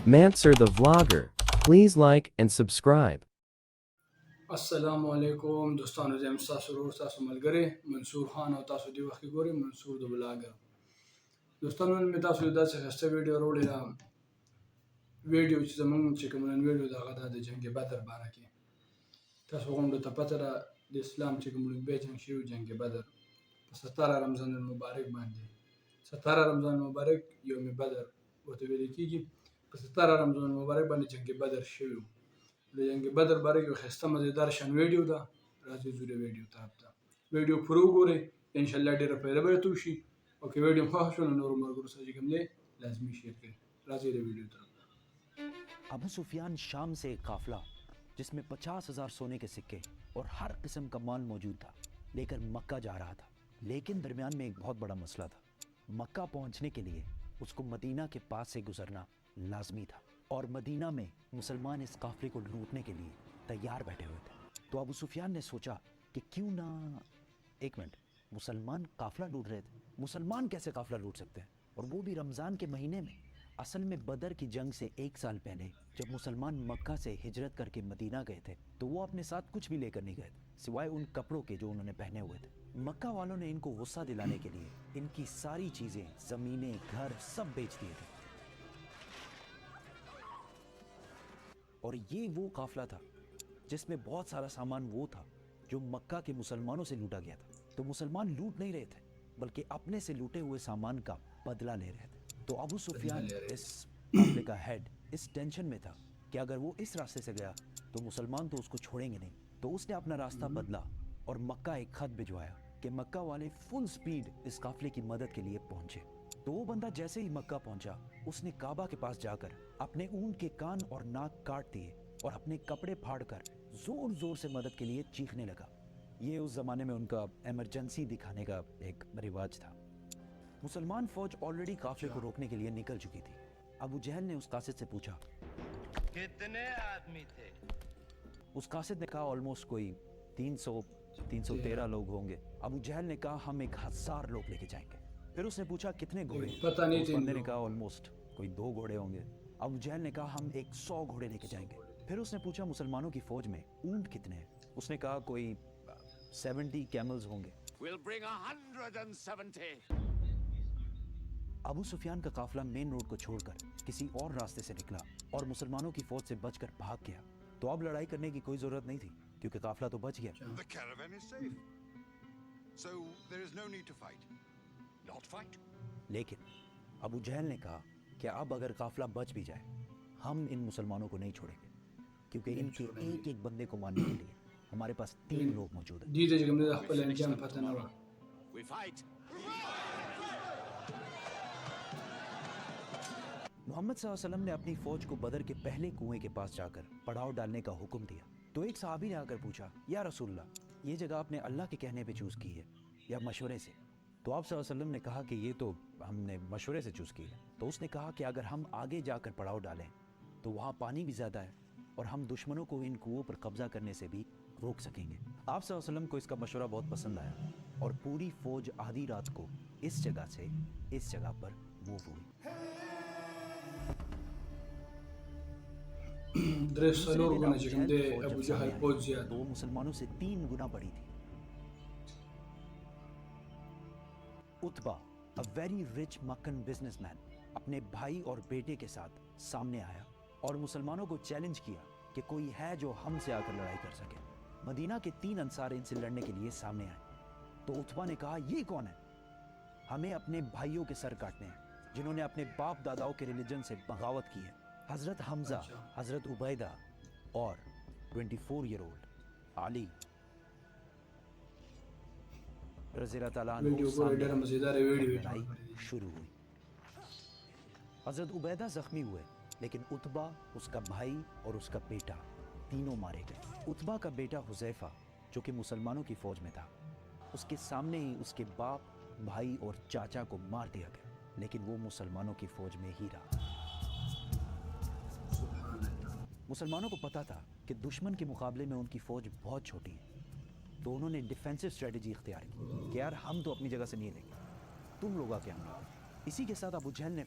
Mansur the Vlogger. Please like and subscribe. السلام علیکم دوستانو، زه یم ستاسو ورور ستاسو ملګری منصور خان او تاسو دې وخت کې ګورئ منصور د بلاګر. دوستانو، نن مې تاسو ته داسې ښایسته ویډیو راوړې ده. ویډیو چې زموږ چې کوم نن ویډیو ده هغه ده د جنګ بدر باره کې. تاسو غونډو ته پته ده د اسلام چې کوم لومبی جنګ شوی جنګ بدر په 17 رمضان المبارک باندې 17 رمضان المبارک یوم بدر ورته ویل کېږي. په 17 رمضان المبارک باندې جنګ بدر شوی و. د جنګ بدر باره کې یو ښایسته مزېدار شان ویډیو ده. راځئ ځو د ویډیو طرف ته. ویډیو پوره وګورئ، انشاءالله ډېره فایده به درته وشي. او که ویډیو خوښه شوه نو نورو ملګرو سره چې کوم دی لازمي شیر کړئ. راځئ د ویډیو طرف ته. ابو سفیان شام سے ایک قافلہ جس میں 50,000 سونے کے سکے اور ہر قسم کا مال موجود تھا لے کر مکہ جا رہا تھا، لیکن درمیان میں ایک بہت بڑا مسئلہ تھا۔ مکہ پہنچنے کے لیے اس کو مدینہ کے پاس سے گزرنا لازمی تھا، اور مدینہ میں مسلمان اس قافلے کو لوٹنے کے لیے تیار بیٹھے ہوئے تھے۔ تو ابو سفیان نے سوچا کہ کیوں نہ ایک منٹ، مسلمان قافلہ لوٹ رہے تھے، مسلمان کیسے قافلہ لوٹ سکتے ہیں، اور وہ بھی رمضان کے مہینے میں؟ اصل میں بدر کی جنگ سے 1 سال پہلے جب مسلمان مکہ سے ہجرت کر کے مدینہ گئے تھے تو وہ اپنے ساتھ کچھ بھی لے کر نہیں گئے تھے سوائے ان کپڑوں کے جو انہوں نے پہنے ہوئے تھے۔ مکہ والوں نے ان کو غصہ دلانے کے لیے ان کی ساری چیزیں، زمینیں، گھر سب بیچ دیے تھے، اور یہ وہ قافلہ تھا جس میں بہت سارا سامان وہ تھا جو مکہ کے مسلمانوں سے لوٹا گیا تھا۔ تو مسلمان لوٹ نہیں رہے تھے بلکہ اپنے سے لوٹے ہوئے سامان کا بدلہ لے رہے تھے۔ تو ابو سفیان اس قافلے کا ہیڈ اس ٹینشن میں تھا کہ اگر وہ اس راستے سے گیا تو مسلمان تو اس کو چھوڑیں گے نہیں۔ تو اس نے اپنا راستہ بدلا اور مکہ ایک خط بھجوایا کہ مکہ والے فل سپیڈ اس قافلے کی مدد کے لیے پہنچے۔ تو وہ بندہ جیسے ہی مکہ پہنچا اس نے کعبہ کے پاس جا کر اپنے اونٹ کے کان اور ناک کاٹ دیے اور اپنے کپڑے پھاڑ کر زور زور سے مدد کے لیے چیخنے لگا۔ یہ اس زمانے میں ان کا ایمرجنسی دکھانے کا ایک رواج تھا۔ مسلمان فوج آلریڈی قافلے کو روکنے کے لیے نکل چکی تھی۔ ابو جہل نے اس قاصد سے پوچھا کتنے آدمی تھے؟ اس قاصد نے کہا آلموسٹ کوئی 313 لوگ ہوں گے۔ ابو جہل نے کہا ہم 1000 لوگ لے کے جائیں گے۔ پھر اس نے پوچھا کتنے گھوڑے؟ پتہ نہیں اس تھے بندے نے کہا آلموسٹ کوئی 2 گھوڑے ہوں گے۔ ابو جہل نے کہا ہم 100 گھوڑے لے کے جائیں گے۔ پھر اس نے پوچھا مسلمانوں کی فوج میں اونٹ کتنے ہیں؟ اس نے کہا کوئی 70 کیملز ہوں گے۔ We'll bring 170. ابو سفیان کا قافلہ مین روڈ کو چھوڑ کر کسی اور راستے سے نکلا اور مسلمانوں کی فوج سے بچ کر بھاگ گیا۔ تو اب لڑائی کرنے کی کوئی ضرورت نہیں تھی کیونکہ قافلہ تو بچ گیا۔ The caravan is safe. So there is no need to fight. Not fight. لیکن ابو جہل نے کہا کہ اب اگر قافلہ بچ بھی جائے ہم ان مسلمانوں کو نہیں چھوڑیں گے کیونکہ ان کے ایک ایک بندے کو مارنے کے لیے ہمارے پاس 3 لوگ موجود ہیں۔ دې ته چې کوم دی د خپل انجام پته نه وه. We fight. محمد صلی اللہ علیہ وسلم نے اپنی فوج کو بدر کے پہلے کنویں کے پاس جا کر پڑاؤ ڈالنے کا حکم دیا۔ تو ایک صحابی نے آ کر پوچھا یا رسول اللہ، یہ جگہ آپ نے اللہ کے کہنے پہ چوز کی ہے یا مشورے سے؟ تو آپ صلی اللہ علیہ وسلم نے کہا کہ یہ تو ہم نے مشورے سے چوز کی ہے۔ تو اس نے کہا کہ اگر ہم آگے جا کر پڑاؤ ڈالیں تو وہاں پانی بھی زیادہ ہے اور ہم دشمنوں کو ان کنووں پر قبضہ کرنے سے بھی روک سکیں گے۔ آپ صلی اللہ علیہ وسلم کو اس کا مشورہ بہت پسند آیا اور پوری فوج آدھی رات کو اس جگہ سے اس جگہ پر موو ہوئی۔ درې څلور ګونه چې کوم دی ابو جهل فوج زیات تو وہ مسلمانوں سے 3 گنا بڑی تھی۔ اتبا a very rich Meccan businessman اپنے بھائی اور بیٹے کے ساتھ سامنے آیا اور مسلمانوں کو چیلنج کیا کہ کوئی ہے جو ہم سے آ کر لڑائی کر سکے۔ مدینہ کے 3 انصار ان سے لڑنے کے لیے سامنے آئے۔ تو اتبا نے کہا یہ کون ہے؟ ہمیں اپنے بھائیوں کے سر کاٹنے ہیں جنہوں نے اپنے باپ داداؤں کے ریلیجن سے بغاوت کی ہے۔ حضرت حمزہ، حضرت عبیدہ اور 24 ایئر اولڈ علی رضی اللہ تعالیٰ عنہ ویډیو ګورئ، ډېره مزېداره ویډیو لڑائی شروع ہوئی۔ حضرت عبیدہ زخمی ہوئے لیکن اتبا، اس کا بھائی اور اس کا بیٹا تینوں مارے گئے۔ اتبا کا بیٹا حذیفہ جو کہ مسلمانوں کی فوج میں تھا، اس کے سامنے ہی اس کے باپ، بھائی اور چاچا کو مار دیا گیا، لیکن وہ مسلمانوں کی فوج میں ہی رہا۔ مسلمانوں کو پتا تھا کہ دشمن کے مقابلے میں ان کی فوج بہت چھوٹی ہے، تو انہوں نے ڈیفینسو اسٹریٹجی اختیار کی کہ یار ہم تو اپنی جگہ سے نہیں لیں گے، تم لوگ آ کے ہم لوگ۔ اسی کے ساتھ ابو جہل نے